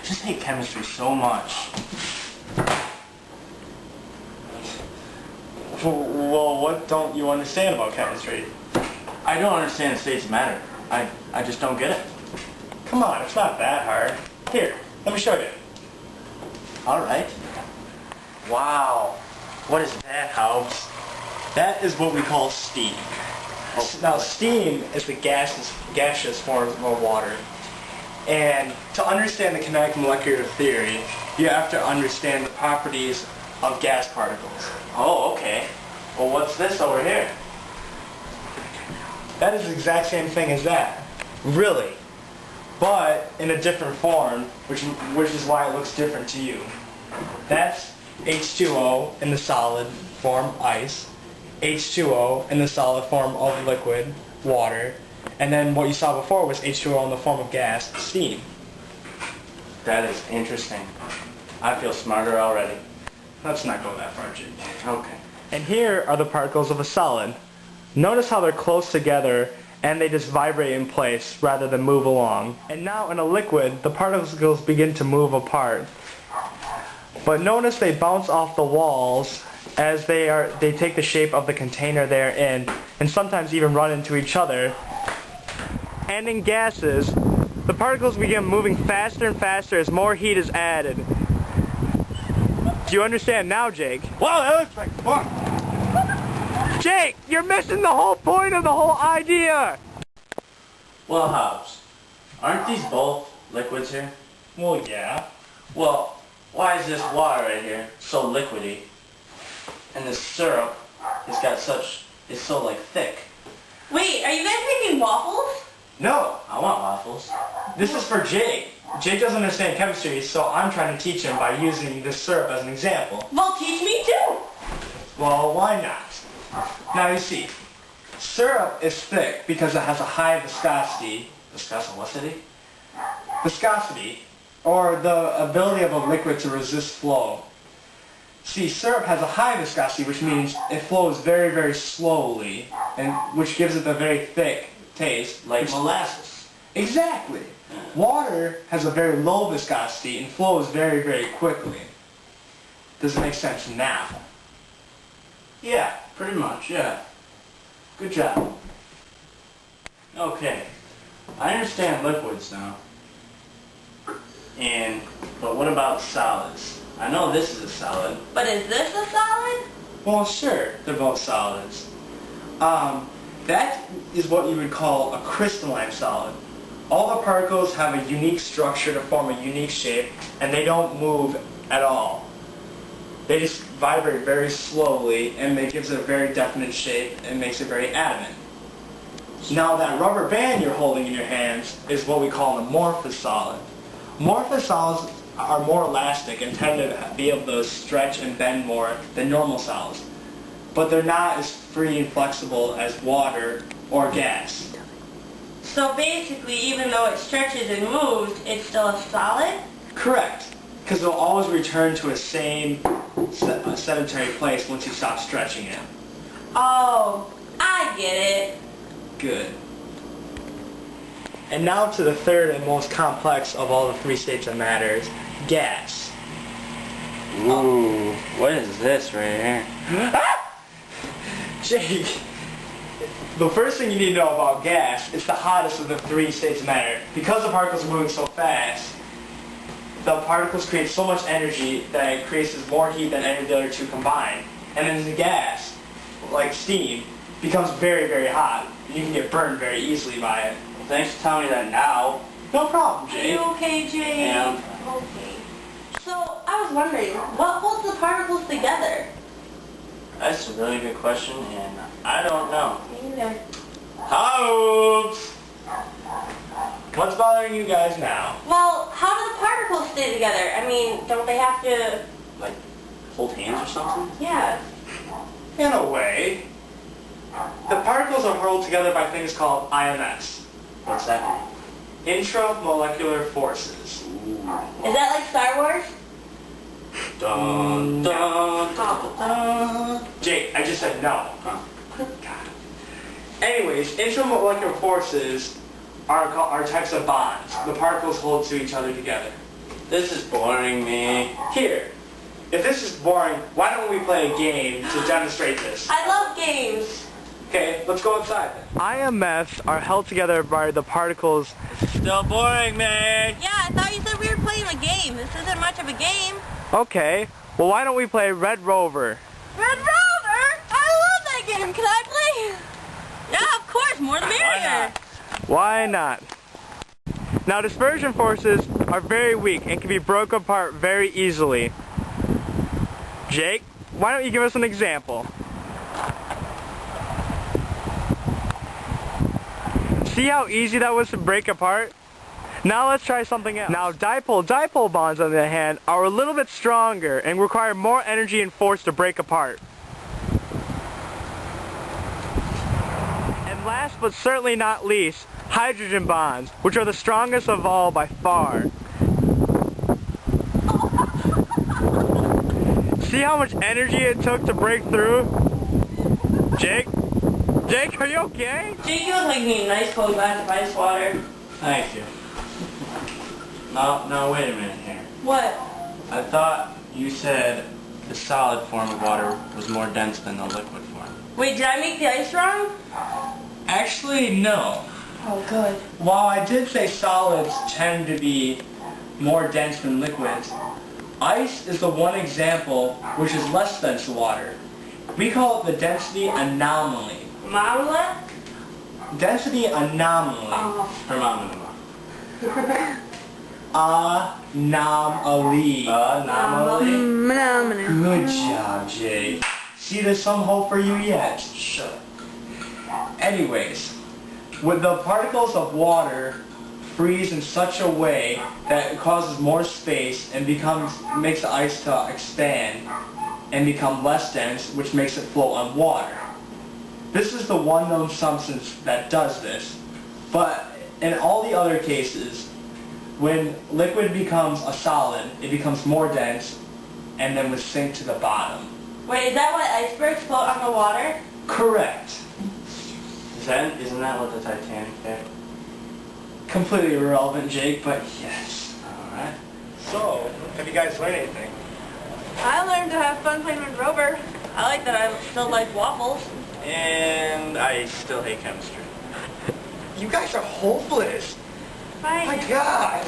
just hate chemistry so much. Well, what don't you understand about chemistry? I don't understand states of matter. I just don't get it. Come on, it's not that hard. Here, let me show you. Alright. Wow. What is that, Hobbs? That is what we call steam. Now, steam is the gaseous form of water. And to understand the kinetic molecular theory, you have to understand the properties of gas particles. Oh, okay. Well, what's this over here? That is the exact same thing as that. Really. But in a different form, which is why it looks different to you. That's H2O in the solid form, ice. H2O in the solid form of liquid, water. And then what you saw before was H2O in the form of gas, steam. That is interesting. I feel smarter already. Let's not go that far, Jake. Okay. And here are the particles of a solid. Notice how they're close together and they just vibrate in place rather than move along. And now in a liquid, the particles begin to move apart. But notice they bounce off the walls as they take the shape of the container they're in, and sometimes even run into each other. And in gases, the particles begin moving faster and faster as more heat is added. Do you understand now, Jake? Whoa, that looks like fun! Jake, you're missing the whole point of the whole idea! Well, Hobbs, aren't these both liquids here? Well, yeah. Well, why is this water right here so liquidy? And this syrup is so like thick. Wait, are you guys making waffles? No, I want waffles. this is for Jake. Jake doesn't understand chemistry, so I'm trying to teach him by using this syrup as an example. Well, teach me too. Well, why not? Now you see, syrup is thick because it has a high viscosity. Viscosity, or the ability of a liquid to resist flow. See, syrup has a high viscosity, which means it flows very, very slowly, and which gives it a very thick taste. Like molasses. Exactly. Water has a very low viscosity and flows very, very quickly. Does it make sense now? Yeah, pretty much, yeah. Good job. Okay. I understand liquids now. But what about solids? I know this is a solid. But is this a solid? Well, sure, they're both solids. That is what you would call a crystalline solid. All the particles have a unique structure to form a unique shape, and they don't move at all. They just vibrate very slowly, and it gives it a very definite shape and makes it very adamant. Now that rubber band you're holding in your hands is what we call an amorphous solid. Amorphous solids are more elastic and tend to be able to stretch and bend more than normal solids. But they're not as free and flexible as water or gas. So basically, even though it stretches and moves, it's still a solid? Correct. Because it'll always return to a same sedentary place once you stop stretching it. Oh, I get it. Good. And now to the third and most complex of all the three states of matter, gas. Ooh, what is this right here? Jake, the first thing you need to know about gas is the hottest of the three states of matter. Because the particles are moving so fast, the particles create so much energy that it creates more heat than any of the other two combined. And then the gas, like steam, becomes very, very hot. You can get burned very easily by it. Thanks for telling me that now. No problem, Are Jake. you okay, Jake? Yeah. Okay. So, I was wondering, what holds the particles together? That's a really good question, and I don't know. Me neither. Hobbs! What's bothering you guys now? Well, how do the particles stay together? I mean, don't they have to... Like, hold hands or something? Yeah. In a way. The particles are held together by things called IMS. What's that Intramolecular forces. mean? Is that like Star Wars? Dun, dun, dun, dun. Jake, I just said no. Huh. God. Anyways, intramolecular forces are types of bonds. The particles hold to each other together. This is boring me. Here, if this is boring, why don't we play a game to demonstrate this? I love games. Okay, let's go outside. IMFs are held together by the particles. Still boring, man. Yeah, I thought you said we were playing a game. This isn't much of a game. Okay, well why don't we play Red Rover? Red Rover? I love that game. Can I play? Yeah, of course. More the merrier. Why not? Now dispersion forces are very weak and can be broken apart very easily. Jake, why don't you give us an example? See how easy that was to break apart? Now let's try something else. Now dipole-dipole bonds, on the other hand, are a little bit stronger and require more energy and force to break apart. And last but certainly not least, hydrogen bonds, which are the strongest of all by far. See how much energy it took to break through? Jake? Jake, are you okay? Jake, you look like you need a nice cold glass of ice water. Thank you. No, wait a minute here. What? I thought you said the solid form of water was more dense than the liquid form. Wait, did I make the ice wrong? Actually, no. Oh, good. While I did say solids tend to be more dense than liquids, ice is the one example which is less dense than water. We call it the density anomaly. Marmalade? Density anomaly. Hermamama. Anomaly. Anomaly. Good job, Jake. See, there's some hope for you yet. Shut up. Anyways, with the particles of water freeze in such a way that it causes more space and makes the ice to expand and become less dense, which makes it float on water. This is the one known substance that does this, but in all the other cases, when liquid becomes a solid, it becomes more dense and then would sink to the bottom. Wait, is that why icebergs float on the water? Correct. Isn't that what the Titanic did? Completely irrelevant, Jake, but yes. Alright. So, have you guys learned anything? I learned to have fun playing with Rover. I like that I still like waffles. And I still hate chemistry. You guys are hopeless. Bye. My God.